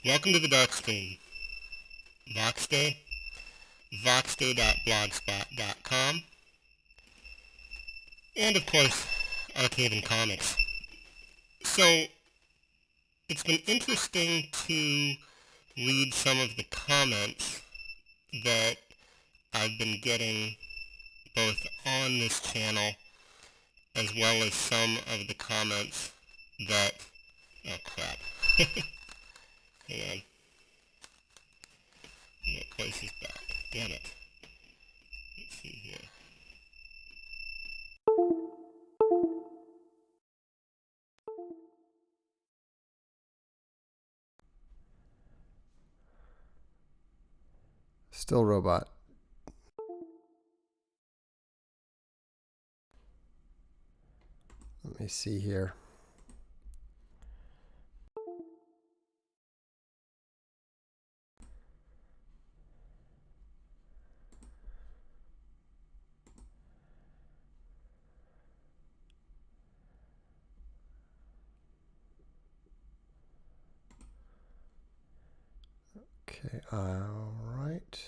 Welcome to the Darkstream. Voxday, voxday.blogspot.com, and of course, Arcade and Comics. So, it's been interesting to read some of the comments that I've been getting both on this channel as well as some of the comments that... Oh crap. Hang on. That place is back. Damn it. Let's see here. Still robot. Let me see here. Okay, all right.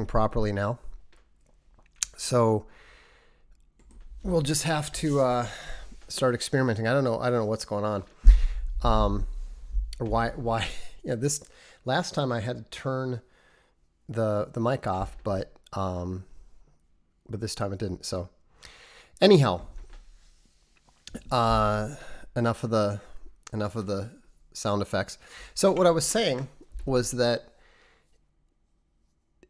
Properly now. So we'll just have to start experimenting. I don't know what's going on. Or why yeah, this last time I had to turn the mic off, but this time it didn't. So anyhow, enough of the sound effects. So what I was saying was that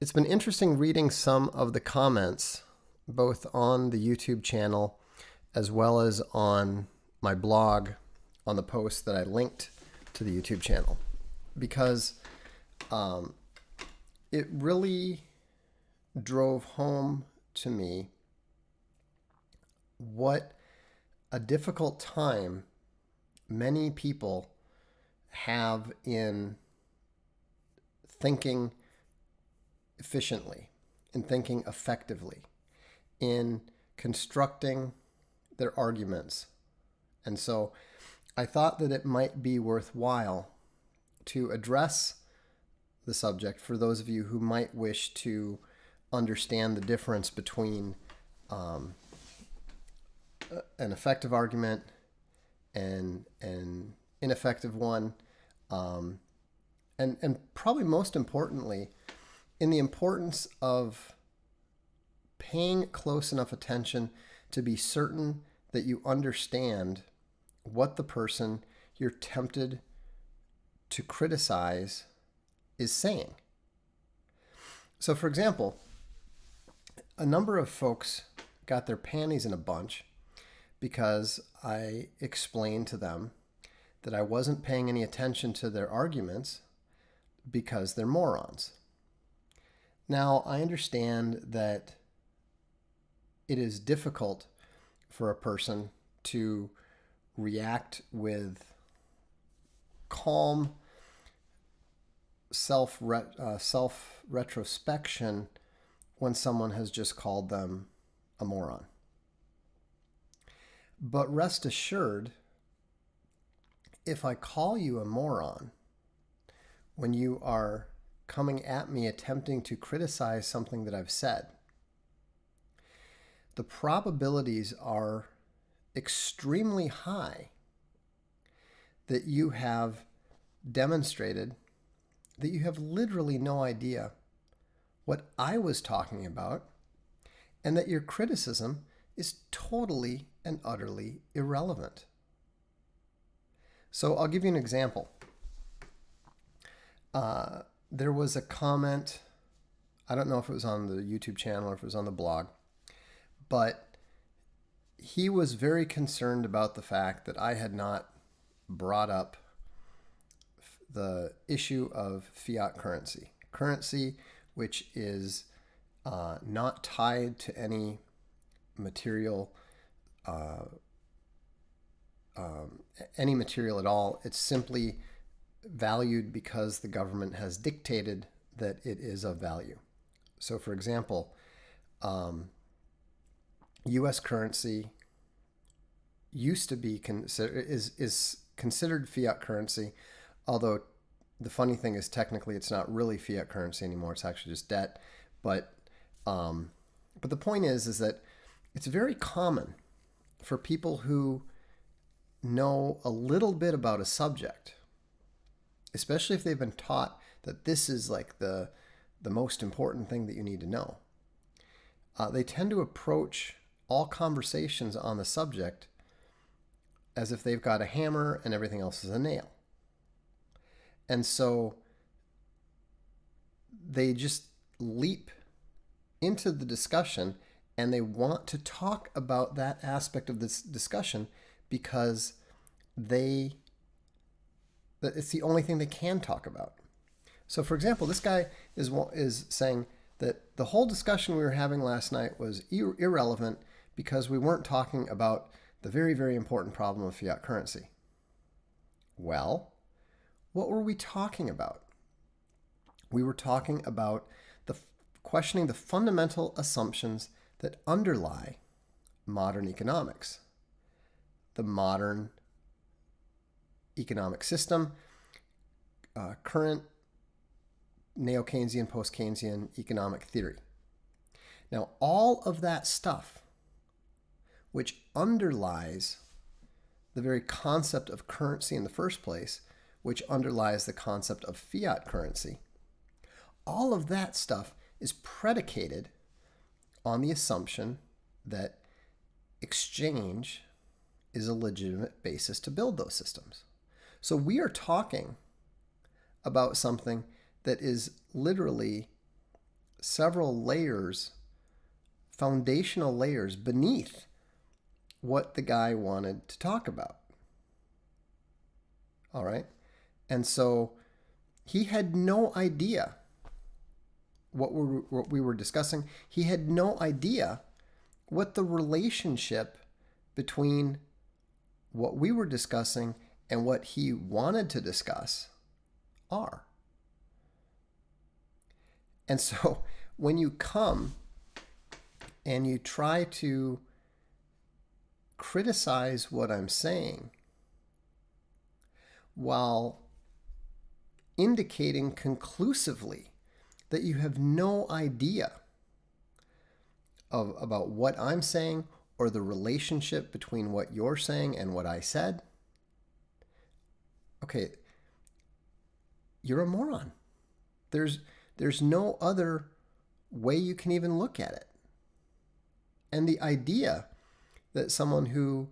it's been interesting reading some of the comments, both on the YouTube channel as well as on my blog, on the post that I linked to the YouTube channel, because it really drove home to me what a difficult time many people have in thinking efficiently, in thinking effectively, in constructing their arguments. And so I thought that it might be worthwhile to address the subject for those of you who might wish to understand the difference between an effective argument and an ineffective one, and probably most importantly, in the importance of paying close enough attention to be certain that you understand what the person you're tempted to criticize is saying. So, for example, a number of folks got their panties in a bunch because I explained to them that I wasn't paying any attention to their arguments because they're morons. Now, I understand that it is difficult for a person to react with calm self-retrospection when someone has just called them a moron. But rest assured, if I call you a moron when you are coming at me attempting to criticize something that I've said, the probabilities are extremely high that you have demonstrated that you have literally no idea what I was talking about, and that your criticism is totally and utterly irrelevant. So I'll give you an example. There was a comment, I don't know if it was on the YouTube channel or if it was on the blog, but he was very concerned about the fact that I had not brought up the issue of fiat currency, which is not tied to any material, any material at all. It's simply valued because the government has dictated that it is of value. So, for example, U.S. currency used to be is considered fiat currency, although the funny thing is technically it's not really fiat currency anymore. It's actually just debt. But the point is that it's very common for people who know a little bit about a subject, especially if they've been taught that this is like the most important thing that you need to know. They tend to approach all conversations on the subject as if they've got a hammer and everything else is a nail. And so they just leap into the discussion and they want to talk about that aspect of this discussion because it's the only thing they can talk about. So, for example, this guy is saying that the whole discussion we were having last night was irrelevant because we weren't talking about the very, very important problem of fiat currency. Well, what were we talking about? We were talking about questioning the fundamental assumptions that underlie modern economics. The modern economic system, current neo-Keynesian, post-Keynesian economic theory. Now, all of that stuff, which underlies the very concept of currency in the first place, which underlies the concept of fiat currency, all of that stuff is predicated on the assumption that exchange is a legitimate basis to build those systems. So we are talking about something that is literally several layers, foundational layers beneath what the guy wanted to talk about. All right? And so he had no idea what we were discussing. He had no idea what the relationship between what we were discussing and what he wanted to discuss are. And so when you come and you try to criticize what I'm saying while indicating conclusively that you have no idea about what I'm saying or the relationship between what you're saying and what I said, okay, you're a moron. There's no other way you can even look at it. And the idea that someone who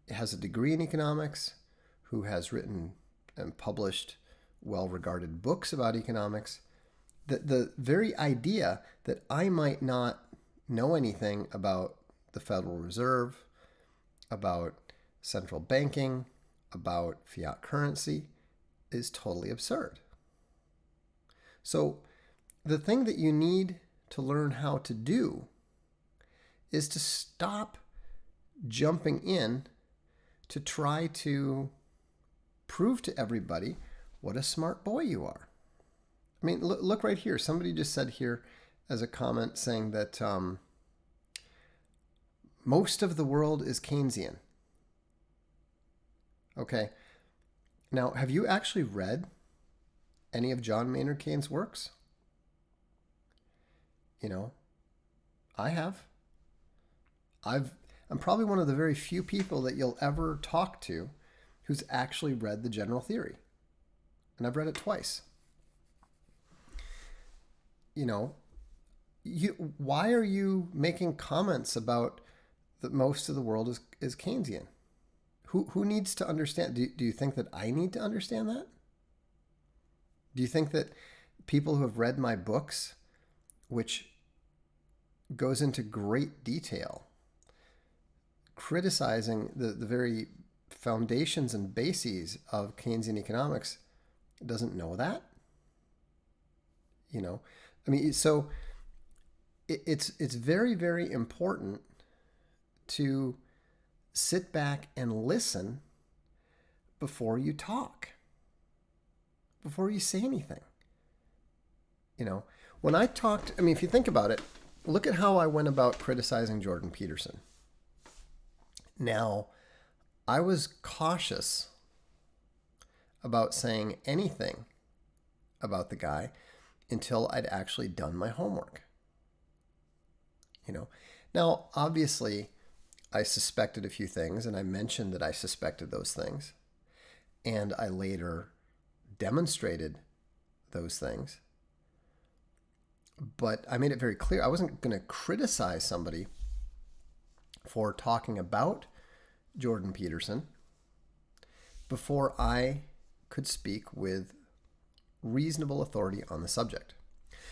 has a degree in economics, who has written and published well-regarded books about economics, the very idea that I might not know anything about the Federal Reserve, about central banking, about fiat currency is totally absurd. So the thing that you need to learn how to do is to stop jumping in to try to prove to everybody what a smart boy you are. I mean, look right here. Somebody just said here as a comment saying that most of the world is Keynesian. Okay. Now, have you actually read any of John Maynard Keynes' works? You know, I have. I'm probably one of the very few people that you'll ever talk to who's actually read the general theory. And I've read it twice. You know, why are you making comments about that most of the world is Keynesian? Who needs to understand? Do you think that I need to understand that? Do you think that people who have read my books, which goes into great detail, criticizing the very foundations and bases of Keynesian economics, doesn't know that? You know, I mean, so it's very, very important to sit back and listen before you talk, before you say anything. You know, when I talked, I mean, if you think about it, look at how I went about criticizing Jordan Peterson. Now, I was cautious about saying anything about the guy until I'd actually done my homework. You know, now obviously I suspected a few things, and I mentioned that I suspected those things, and I later demonstrated those things. But I made it very clear I wasn't going to criticize somebody for talking about Jordan Peterson before I could speak with reasonable authority on the subject.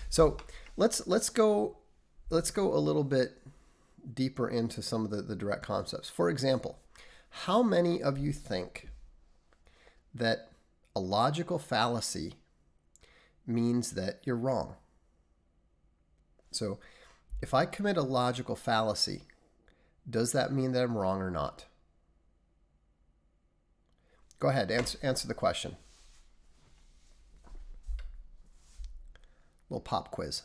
So let's go a little bit deeper into some of the direct concepts. For example, how many of you think that a logical fallacy means that you're wrong? So if I commit a logical fallacy, does that mean that I'm wrong or not? Go ahead, answer the question. Little pop quiz.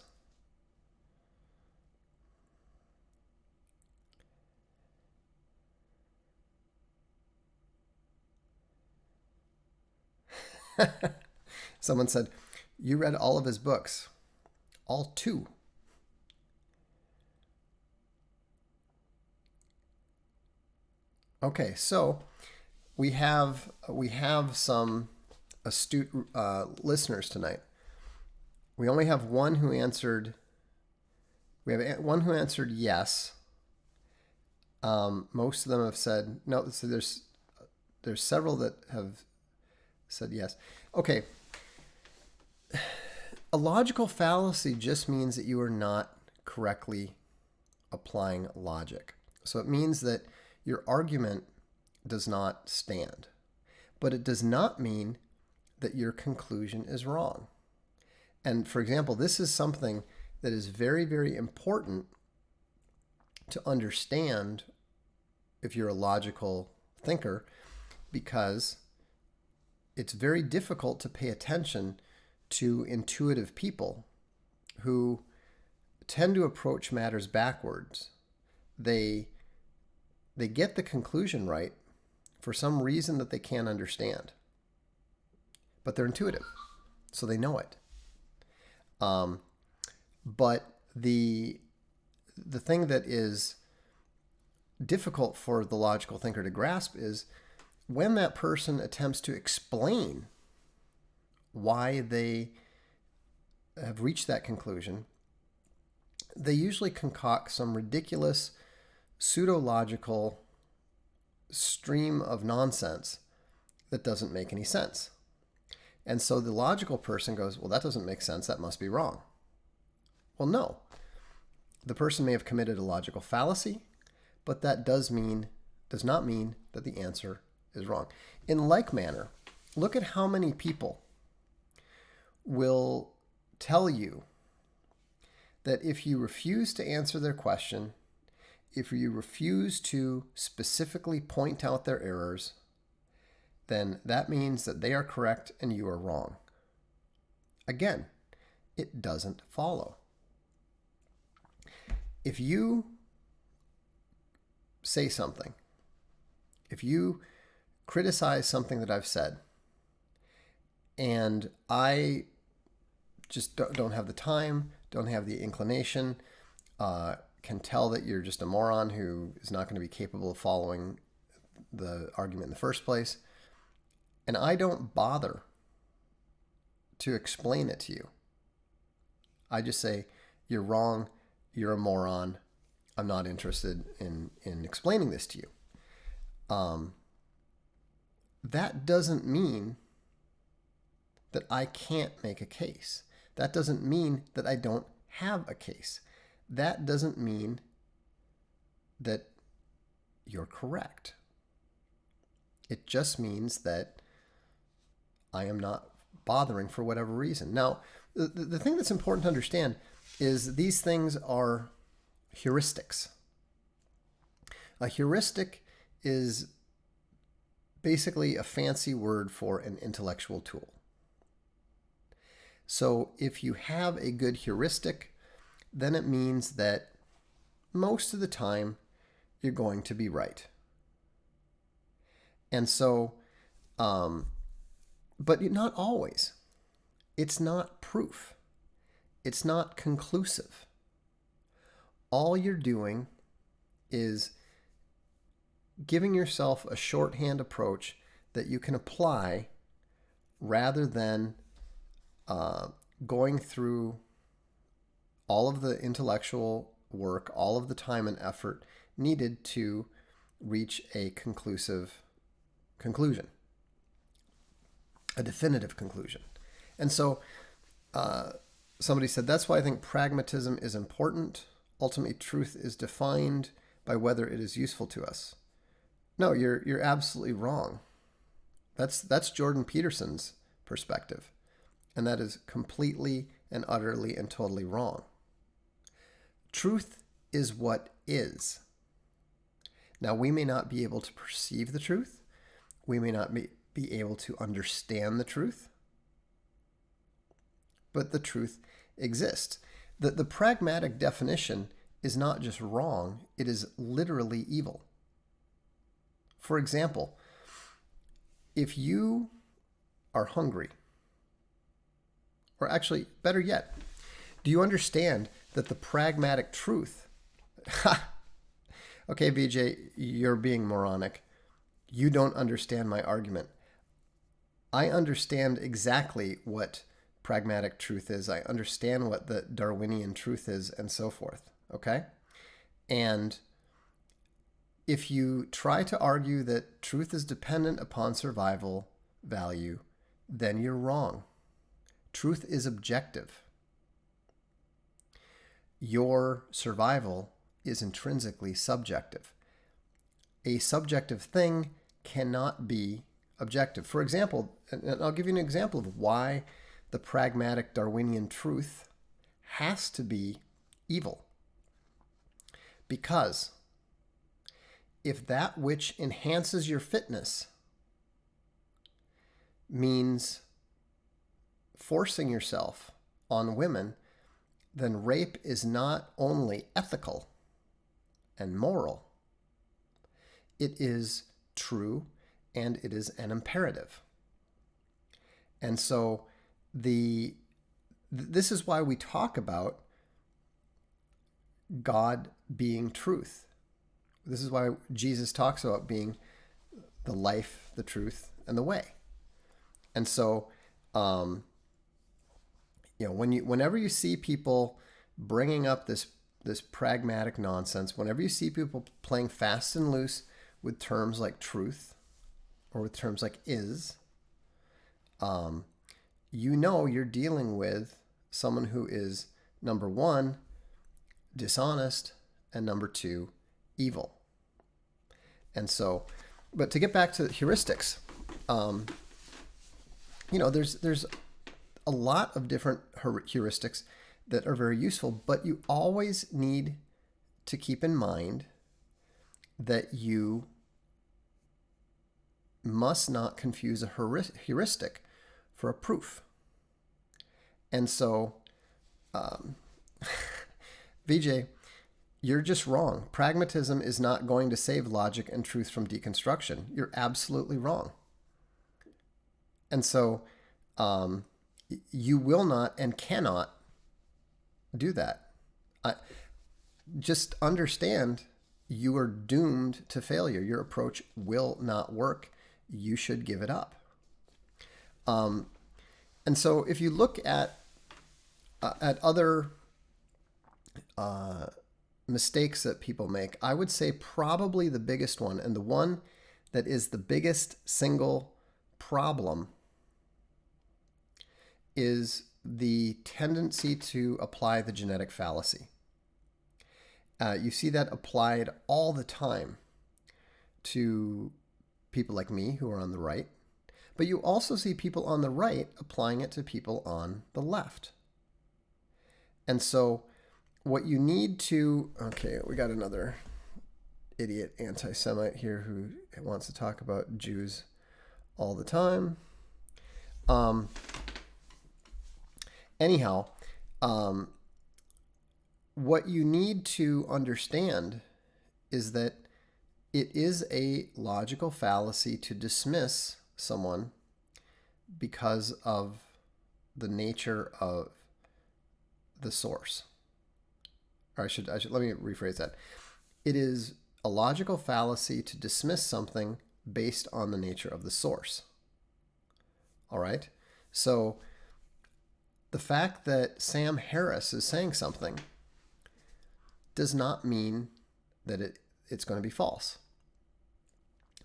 Someone said, you read all of his books. All two. Okay, so we have some astute listeners tonight. We only have one who answered. We have one who answered yes. Most of them have said no. So there's several that have said yes. Okay. A logical fallacy just means that you are not correctly applying logic. So it means that your argument does not stand. But it does not mean that your conclusion is wrong. And for example, this is something that is very, very important to understand if you're a logical thinker, because it's very difficult to pay attention to intuitive people who tend to approach matters backwards. They get the conclusion right for some reason that they can't understand, but they're intuitive, so they know it. But the thing that is difficult for the logical thinker to grasp is when that person attempts to explain why they have reached that conclusion, they usually concoct some ridiculous pseudo-logical stream of nonsense that doesn't make any sense. And so the logical person goes, well, that doesn't make sense. That must be wrong. Well, no. The person may have committed a logical fallacy, but that does not mean that the answer is wrong. In like manner, look at how many people will tell you that if you refuse to answer their question, if you refuse to specifically point out their errors, then that means that they are correct and you are wrong. Again, it doesn't follow. If you say something, if you criticize something that I've said, and I just don't have the time, don't have the inclination, can tell that you're just a moron who is not going to be capable of following the argument in the first place, and I don't bother to explain it to you. I just say, you're wrong, you're a moron, I'm not interested in explaining this to you. That doesn't mean that I can't make a case. That doesn't mean that I don't have a case. That doesn't mean that you're correct. It just means that I am not bothering for whatever reason. Now, the thing that's important to understand, is these things are heuristics. A heuristic is basically a fancy word for an intellectual tool. So if you have a good heuristic, then it means that most of the time you're going to be right. And so, but not always. It's not proof. It's not conclusive. All you're doing is giving yourself a shorthand approach that you can apply rather than going through all of the intellectual work, all of the time and effort needed to reach a conclusive conclusion, a definitive conclusion. And so somebody said, that's why I think pragmatism is important. Ultimately, truth is defined by whether it is useful to us. No, you're absolutely wrong. That's Jordan Peterson's perspective. And that is completely and utterly and totally wrong. Truth is what is. Now, we may not be able to perceive the truth. We may not be able to understand the truth. But the truth exists. The pragmatic definition is not just wrong, it is literally evil. For example, if you are hungry, or actually, better yet, do you understand that the pragmatic truth... Okay, VJ, you're being moronic. You don't understand my argument. I understand exactly what pragmatic truth is. I understand what the Darwinian truth is and so forth. Okay? And if you try to argue that truth is dependent upon survival value, then you're wrong. Truth is objective. Your survival is intrinsically subjective. A subjective thing cannot be objective. For example, and I'll give you an example of why the pragmatic Darwinian truth has to be evil. Because if that which enhances your fitness means forcing yourself on women, then rape is not only ethical and moral, it is true and it is an imperative. And so this is why we talk about God being truth. This is why Jesus talks about being the life, the truth, and the way. And so, whenever you see people bringing up this pragmatic nonsense, whenever you see people playing fast and loose with terms like truth or with terms like is, you're dealing with someone who is, number one, dishonest, and number two, evil. And so, but to get back to heuristics, there's a lot of different heuristics that are very useful, but you always need to keep in mind that you must not confuse a heuristic for a proof. And so, VJ, you're just wrong. Pragmatism is not going to save logic and truth from deconstruction. You're absolutely wrong. And so, you will not and cannot do that. Just understand you are doomed to failure. Your approach will not work. You should give it up. And so if you look at other mistakes that people make, I would say probably the biggest one, and the one that is the biggest single problem, is the tendency to apply the genetic fallacy. You see that applied all the time to people like me who are on the right, but you also see people on the right applying it to people on the left. And so what you need to, okay, we got another idiot anti-Semite here who wants to talk about Jews all the time. Anyhow, what you need to understand is that it is a logical fallacy to dismiss someone because of the nature of the source. Or I should let me rephrase that. It is a logical fallacy to dismiss something based on the nature of the source. All right? So the fact that Sam Harris is saying something does not mean that it's going to be false.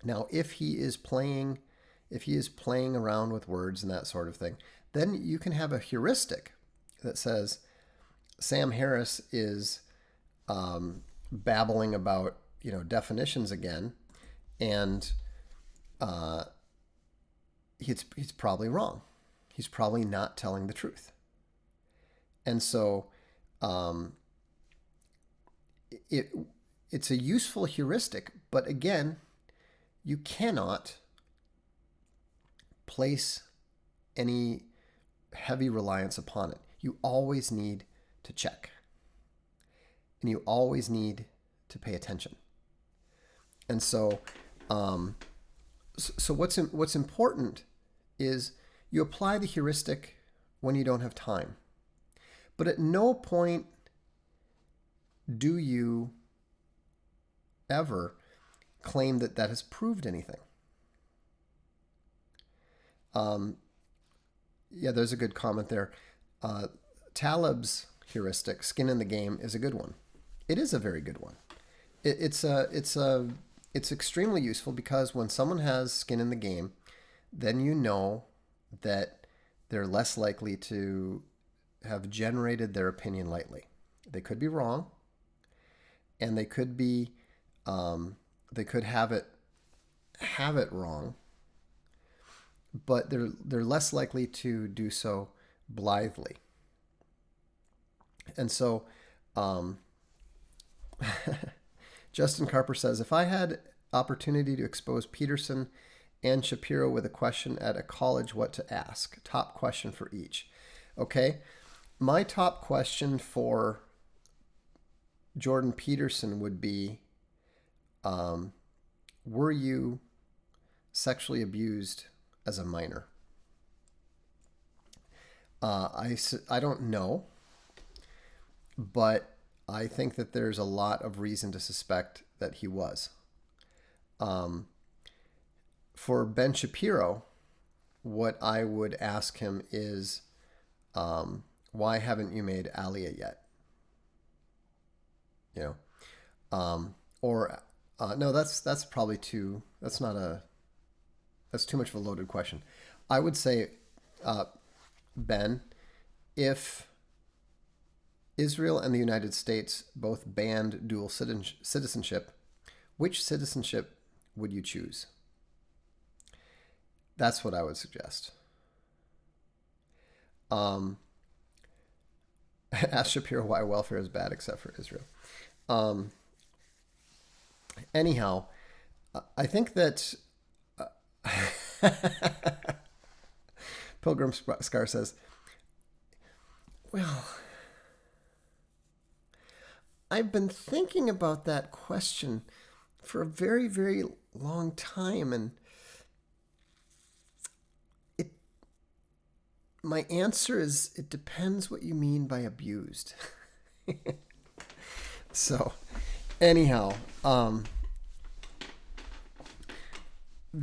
Now, if he is playing around with words and that sort of thing, then you can have a heuristic that says Sam Harris is babbling about definitions again, and he's probably wrong. He's probably not telling the truth, and so it's a useful heuristic. But again, you cannot place any heavy reliance upon it. You always need to check. And you always need to pay attention. And so what's important is you apply the heuristic when you don't have time. But at no point do you ever claim that has proved anything. There's a good comment there. Taleb's heuristic, skin in the game, is a good one. It is a very good one. It's extremely useful because when someone has skin in the game, then you know that they're less likely to have generated their opinion lightly. They could be wrong, and they could be they could have it wrong, but they're less likely to do so blithely. And so Justin Carper says, if I had opportunity to expose Peterson and Shapiro with a question at a college, what to ask? Top question for each. Okay. My top question for Jordan Peterson would be, were you sexually abused as a minor? I don't know, but I think that there's a lot of reason to suspect that he was. For Ben Shapiro, what I would ask him is, why haven't you made Aliyah yet? No, that's probably that's too much of a loaded question. I would say, Ben, if Israel and the United States both banned dual citizenship, which citizenship would you choose? That's what I would suggest. Ask Shapiro why welfare is bad except for Israel. Anyhow, I think that Pilgrim Scar says, well, I've been thinking about that question for a very, very long time, and my answer is it depends what you mean by abused. So, anyhow,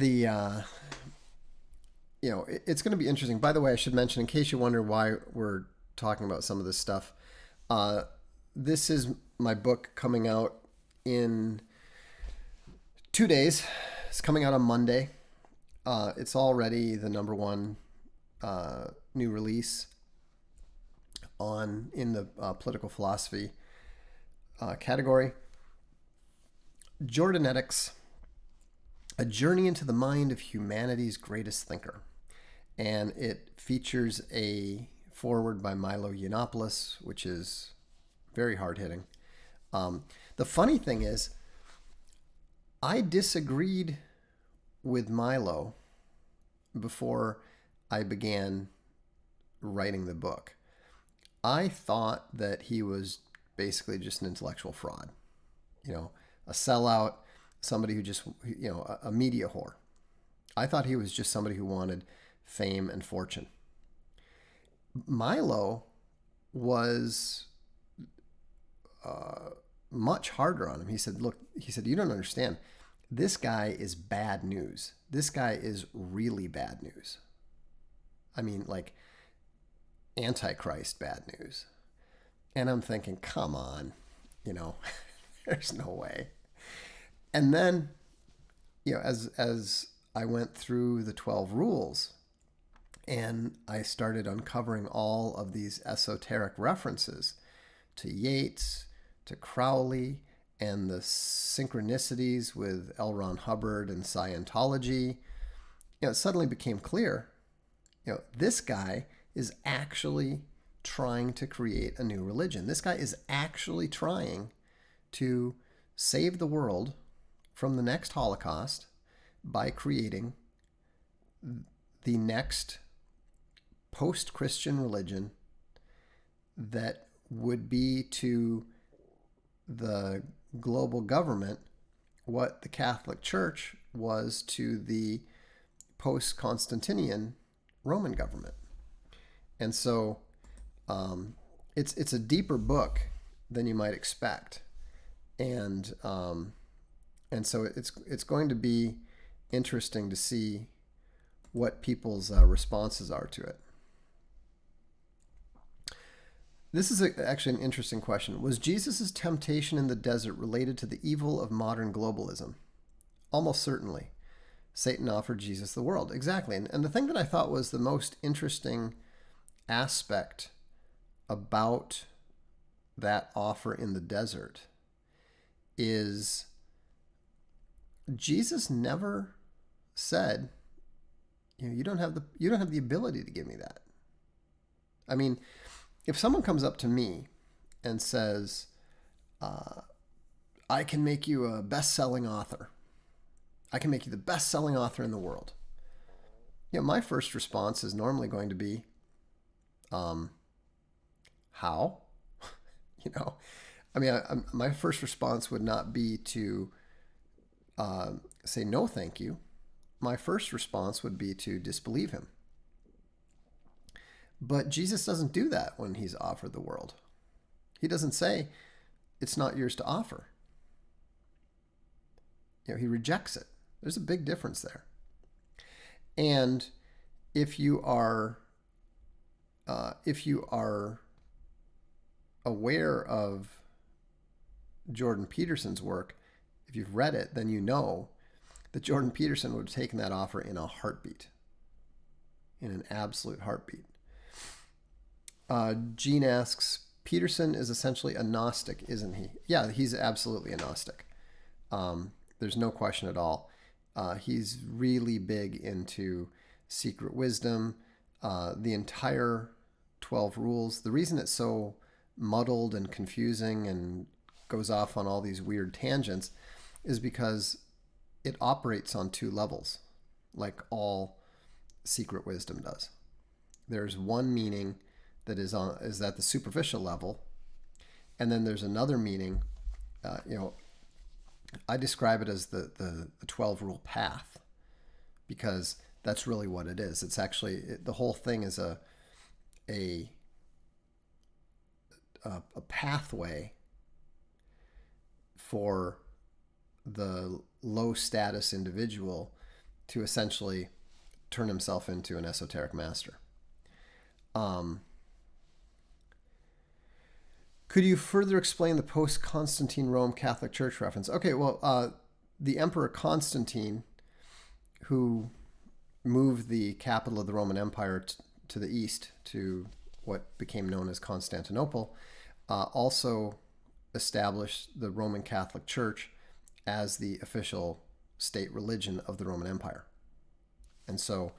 it's going to be interesting. By the way, I should mention, in case you wonder why we're talking about some of this stuff, this is my book coming out in 2 days. It's coming out on Monday. It's already the number one new release in the political philosophy category. Jordanetics, a journey into the mind of humanity's greatest thinker. And it features a foreword by Milo Yiannopoulos, which is very hard-hitting. The funny thing is, I disagreed with Milo before I began writing the book. I thought that he was basically just an intellectual fraud, a sellout, somebody who just, a media whore. I thought he was just somebody who wanted fame and fortune. Milo was much harder on him. He said, look, you don't understand. This guy is bad news. This guy is really bad news. I mean, like Antichrist bad news. And I'm thinking, come on, there's no way. And then, as I went through the 12 rules and I started uncovering all of these esoteric references to Yeats, to Crowley, and the synchronicities with L. Ron Hubbard and Scientology, it suddenly became clear, this guy is actually trying to create a new religion. This guy is actually trying to save the world from the next Holocaust by creating the next post-Christian religion that would be to the global government what the Catholic Church was to the post-Constantinian Roman government. And so it's a deeper book than you might expect, and so it's going to be interesting to see what people's responses are to it. This is actually an interesting question. Was Jesus' temptation in the desert related to the evil of modern globalism? Almost certainly. Satan offered Jesus the world. Exactly. And the thing that I thought was the most interesting aspect about that offer in the desert is Jesus never said, you don't have the ability to give me that. I mean, if someone comes up to me and says, I can make you a best-selling author. I can make you the best-selling author in the world. My first response is normally going to be, how? My first response would not be to say no thank you. My first response would be to disbelieve him. But Jesus doesn't do that when he's offered the world. He doesn't say, it's not yours to offer. He rejects it. There's a big difference there. And if you are aware of Jordan Peterson's work, if you've read it, then you know that Jordan Peterson would have taken that offer in a heartbeat, in an absolute heartbeat. Gene asks, Peterson is essentially a Gnostic, isn't he? Yeah, he's absolutely a Gnostic. There's no question at all. He's really big into secret wisdom, the entire 12 rules. The reason it's so muddled and confusing and goes off on all these weird tangents is because it operates on two levels, like all secret wisdom does. There's one meaning that is at the superficial level, and then there's another meaning. I describe it as the 12 rule path, because that's really what it is. It's actually the whole thing is a pathway for the low status individual to essentially turn himself into an esoteric master. Could you further explain the post-Constantine Rome Catholic Church reference? Okay, well, the Emperor Constantine, who moved the capital of the Roman Empire to the east, to what became known as Constantinople, also established the Roman Catholic Church as the official state religion of the Roman Empire. And so,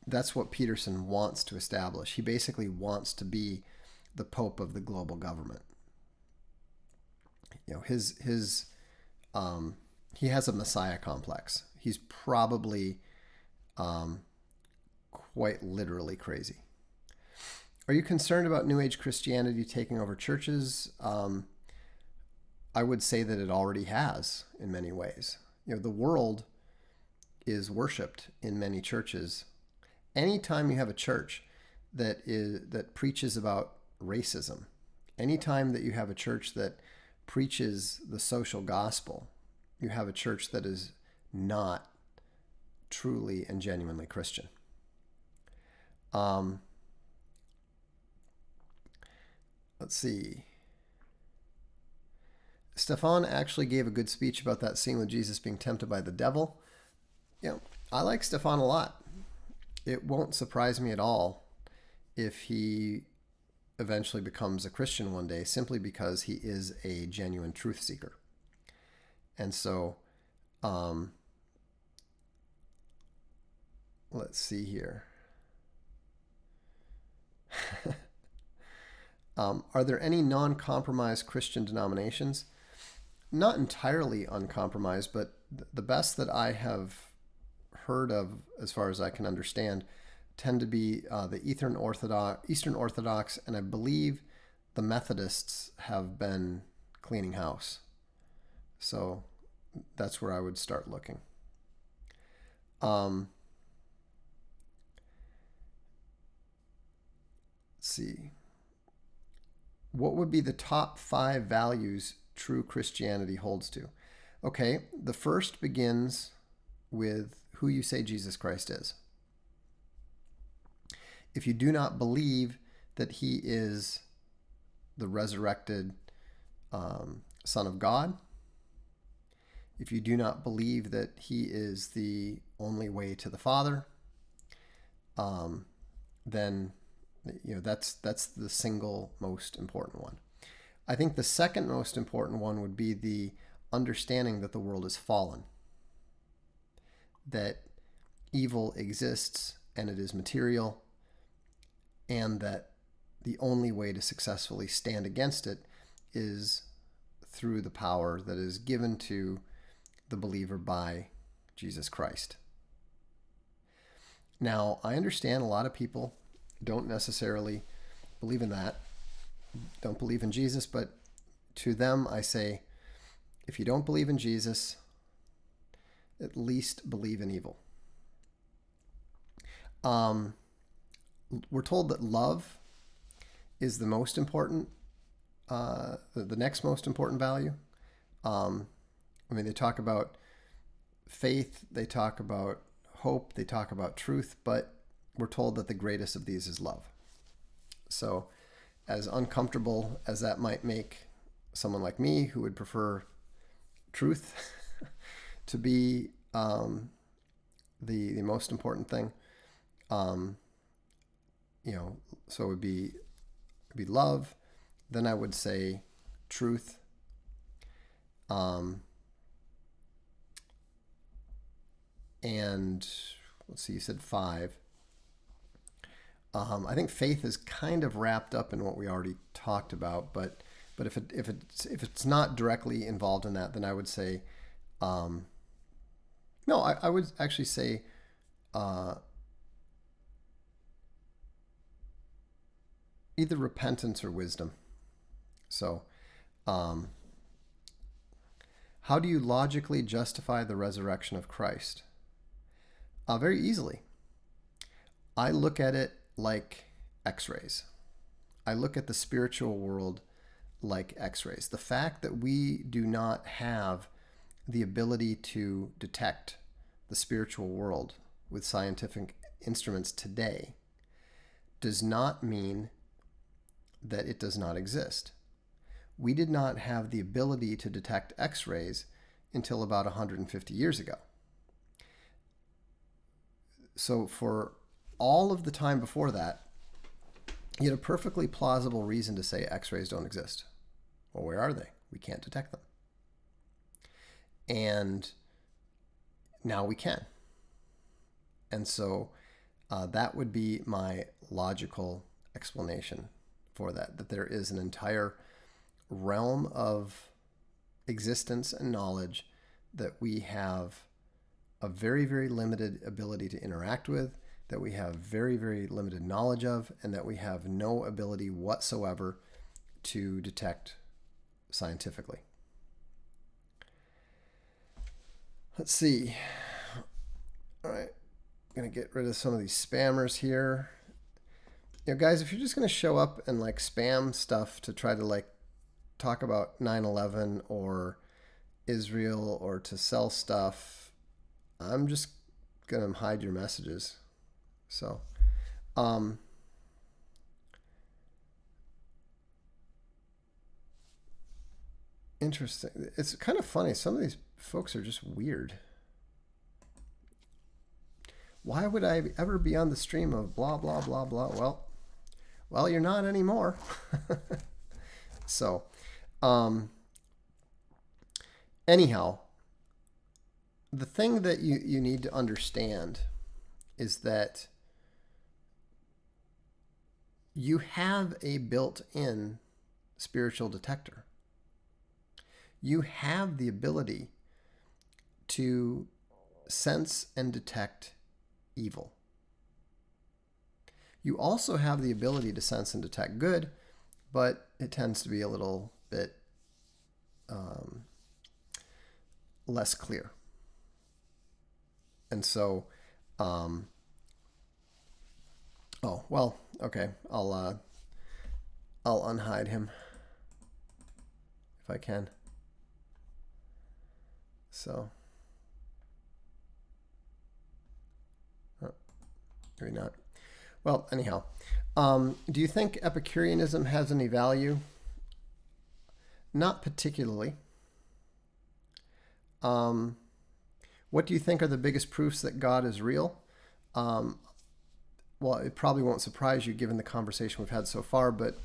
that's what Peterson wants to establish. He basically wants to be the Pope of the global government. You know, he has a Messiah complex. He's probably quite literally crazy. Are you concerned about New Age Christianity taking over churches? I would say that it already has in many ways. You know, the world is worshipped in many churches. Anytime you have a church that preaches about racism, anytime that you have a church that preaches the social gospel, you have a church that is not truly and genuinely Christian. Let's see. Stefan actually gave a good speech about that scene with Jesus being tempted by the devil. You know, I like Stefan a lot. It won't surprise me at all if he eventually becomes a Christian one day, simply because he is a genuine truth seeker. And so, let's see here. Are there any non-compromised Christian denominations? Not entirely uncompromised, but the best that I have heard of, as far as I can understand, tend to be the Eastern Orthodox, and I believe the Methodists have been cleaning house. So that's where I would start looking. Let's see. What would be the top 5 values true Christianity holds to? Okay, the first begins with who you say Jesus Christ is. If you do not believe that he is the resurrected Son of God, if you do not believe that he is the only way to the Father, then that's the single most important one. I think the second most important one would be the understanding that the world is fallen, that evil exists and it is material, and that the only way to successfully stand against it is through the power that is given to the believer by Jesus Christ. Now, I understand a lot of people don't necessarily believe in that, don't believe in Jesus, but to them I say, if you don't believe in Jesus, at least believe in evil. We're told that love is the most important, the next most important value. They talk about faith, they talk about hope, they talk about truth, but we're told that the greatest of these is love. So, as uncomfortable as that might make someone like me, who would prefer truth to be the most important thing, so it would be love. Then I would say truth. And let's see, you said 5. I think faith is kind of wrapped up in what we already talked about, but if it's not directly involved in that, then I would say, I would actually say, either repentance or wisdom. So, how do you logically justify the resurrection of Christ? Very easily. I look at it like X-rays. I look at the spiritual world like X-rays. The fact that we do not have the ability to detect the spiritual world with scientific instruments today does not mean that it does not exist. We did not have the ability to detect X-rays until about 150 years ago. So for all of the time before that, you had a perfectly plausible reason to say X-rays don't exist. Well, where are they? We can't detect them. And now we can. And so that would be my logical explanation for that, that there is an entire realm of existence and knowledge that we have a very, very limited ability to interact with, that we have very, very limited knowledge of, and that we have no ability whatsoever to detect scientifically. Let's see. All right. I'm going to get rid of some of these spammers here. You know, guys, if you're just going to show up and like spam stuff to try to like talk about 9/11 or Israel or to sell stuff, I'm just going to hide your messages. So, interesting. It's kind of funny. Some of these folks are just weird. Why would I ever be on the stream of blah, blah, blah, blah? Well, you're not anymore. So, anyhow, the thing that you need to understand is that you have a built-in spiritual detector. You have the ability to sense and detect evil. You also have the ability to sense and detect good, but it tends to be a little bit less clear. And so, oh well, okay, I'll unhide him if I can. So, oh, maybe not. Well, anyhow, do you think Epicureanism has any value? Not particularly. What do you think are the biggest proofs that God is real? Well, it probably won't surprise you given the conversation we've had so far, but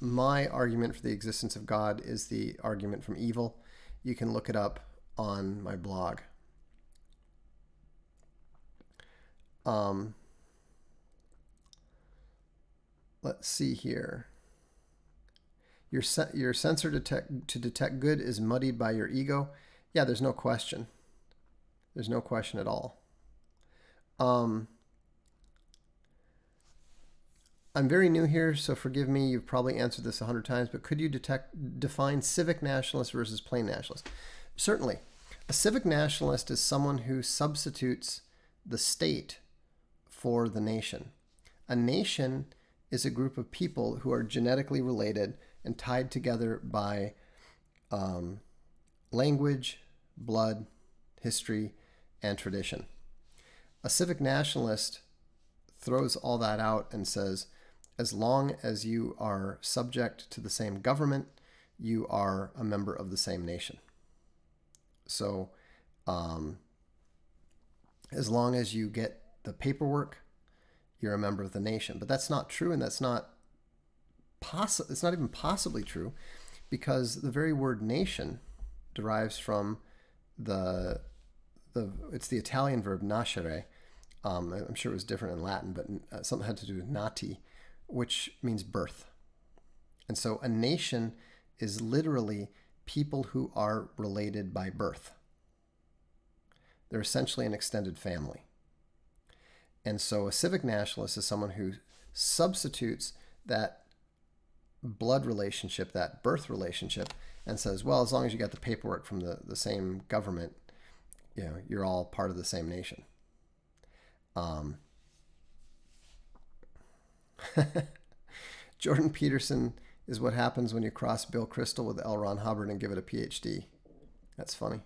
my argument for the existence of God is the argument from evil. You can look it up on my blog. Let's see here. Your sensor to detect good is muddied by your ego. Yeah, there's no question. There's no question at all. I'm very new here, so forgive me. You've probably answered this 100 times, but could you define civic nationalist versus plain nationalist? Certainly. A civic nationalist is someone who substitutes the state for the nation. A nation is a group of people who are genetically related and tied together by language, blood, history, and tradition. A civic nationalist throws all that out and says, as long as you are subject to the same government, you are a member of the same nation. So, as long as you get the paperwork, you're a member of the nation. But that's not true, and that's not it's not even possibly true, because the very word nation derives from it's the Italian verb nascere. I'm sure it was different in Latin, but something had to do with nati, which means birth. And so a nation is literally people who are related by birth. They're essentially an extended family. And so a civic nationalist is someone who substitutes that blood relationship, that birth relationship, and says, well, as long as you got the paperwork from the same government, you know, you're all part of the same nation. Jordan Peterson is what happens when you cross Bill Kristol with L. Ron Hubbard and give it a PhD. That's funny.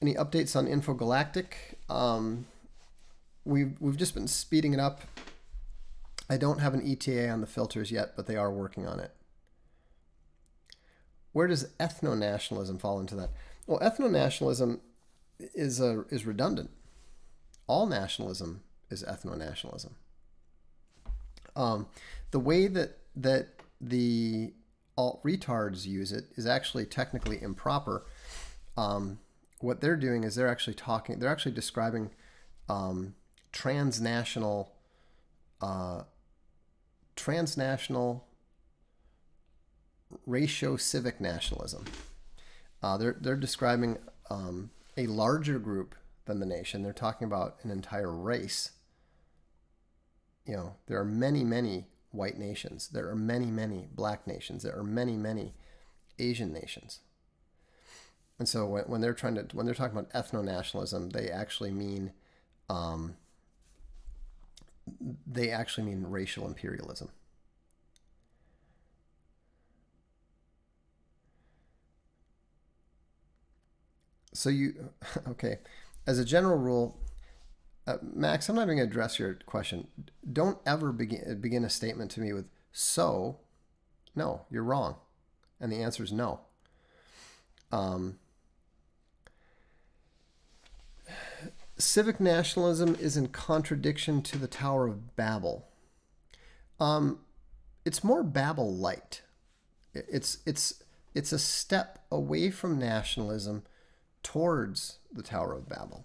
Any updates on Infogalactic? We've just been speeding it up. I don't have an ETA on the filters yet, but they are working on it. Where does ethno-nationalism fall into that? Well, ethno-nationalism is redundant. All nationalism is ethno-nationalism. The way that the alt-retards use it is actually technically improper. What they're doing is they're actually describing transnational ratio-civic nationalism. They're describing a larger group than the nation. They're talking about an entire race. There are many, many white nations. There are many, many black nations. There are many, many Asian nations. And so when they're talking about ethno-nationalism, they actually mean racial imperialism. So okay, as a general rule, Max, I'm not even going to address your question. Don't ever begin a statement to me with "so." No, you're wrong, and the answer is no. Civic nationalism is in contradiction to the Tower of Babel. It's more Babel light. It's a step away from nationalism towards the Tower of Babel.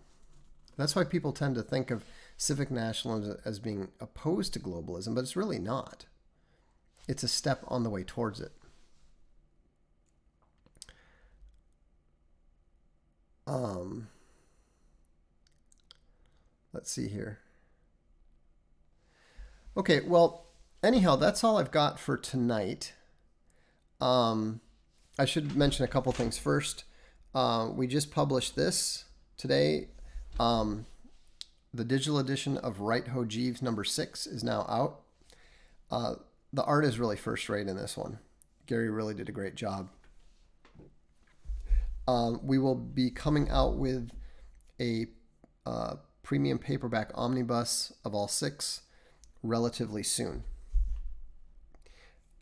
That's why people tend to think of civic nationalism as being opposed to globalism, but it's really not. It's a step on the way towards it. Let's see here. Okay, well, anyhow, that's all I've got for tonight. I should mention a couple things first. We just published this today. The digital edition of Right Ho Jeeves number 6 is now out. The art is really first rate in this one. Gary really did a great job. We will be coming out with a premium paperback omnibus of all 6 relatively soon.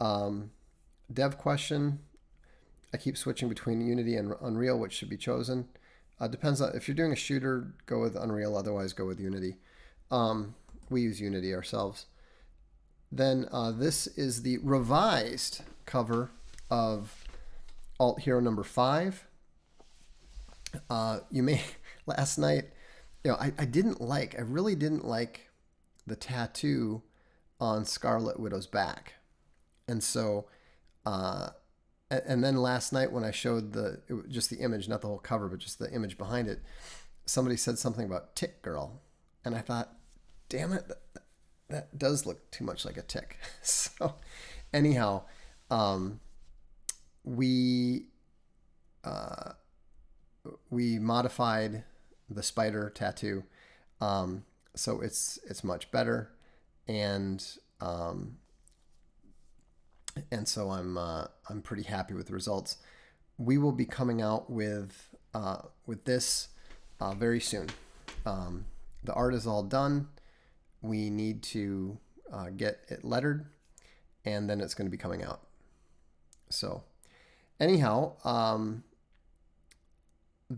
Dev question. I keep switching between Unity and Unreal, which should be chosen. Depends on if you're doing a shooter, go with Unreal. Otherwise, go with Unity. We use Unity ourselves. Then this is the revised cover of Alt Hero number 5. Last night, I really didn't like the tattoo on Scarlet Widow's back, and so. And then last night when I showed just the image, not the whole cover, but just the image behind it, somebody said something about tick girl. And I thought, damn it, that does look too much like a tick. So anyhow, we modified the spider tattoo. So it's much better. And so I'm pretty happy with the results. We will be coming out with this very soon. The art is all done. We need to get it lettered, and then it's going to be coming out. So, anyhow,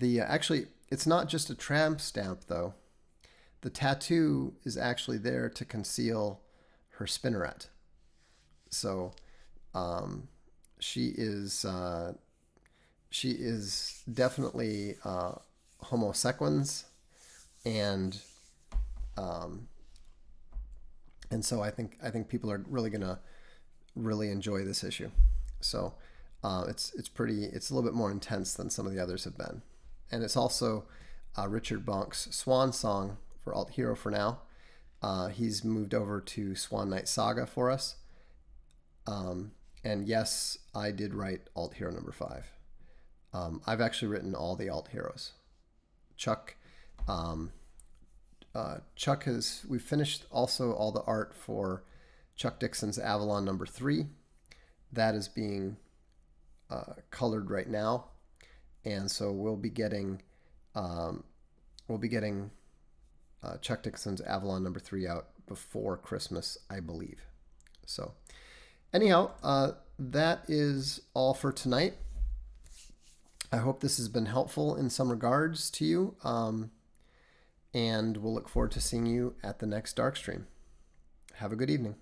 actually it's not just a tramp stamp though. The tattoo is actually there to conceal her spinneret. So. She is definitely Homo sequens, and so I think people are really gonna enjoy this issue. So it's a little bit more intense than some of the others have been, and it's also Richard Bonk's swan song for Alt Hero for now. He's moved over to Swan Knight Saga for us. And yes, I did write Alt Hero number 5. I've actually written all the Alt Heroes. Chuck we finished also all the art for Chuck Dixon's Avalon number 3. That is being colored right now, and so we'll be getting Chuck Dixon's Avalon number 3 out before Christmas, I believe. So. Anyhow, that is all for tonight. I hope this has been helpful in some regards to you, and we'll look forward to seeing you at the next Darkstream. Have a good evening.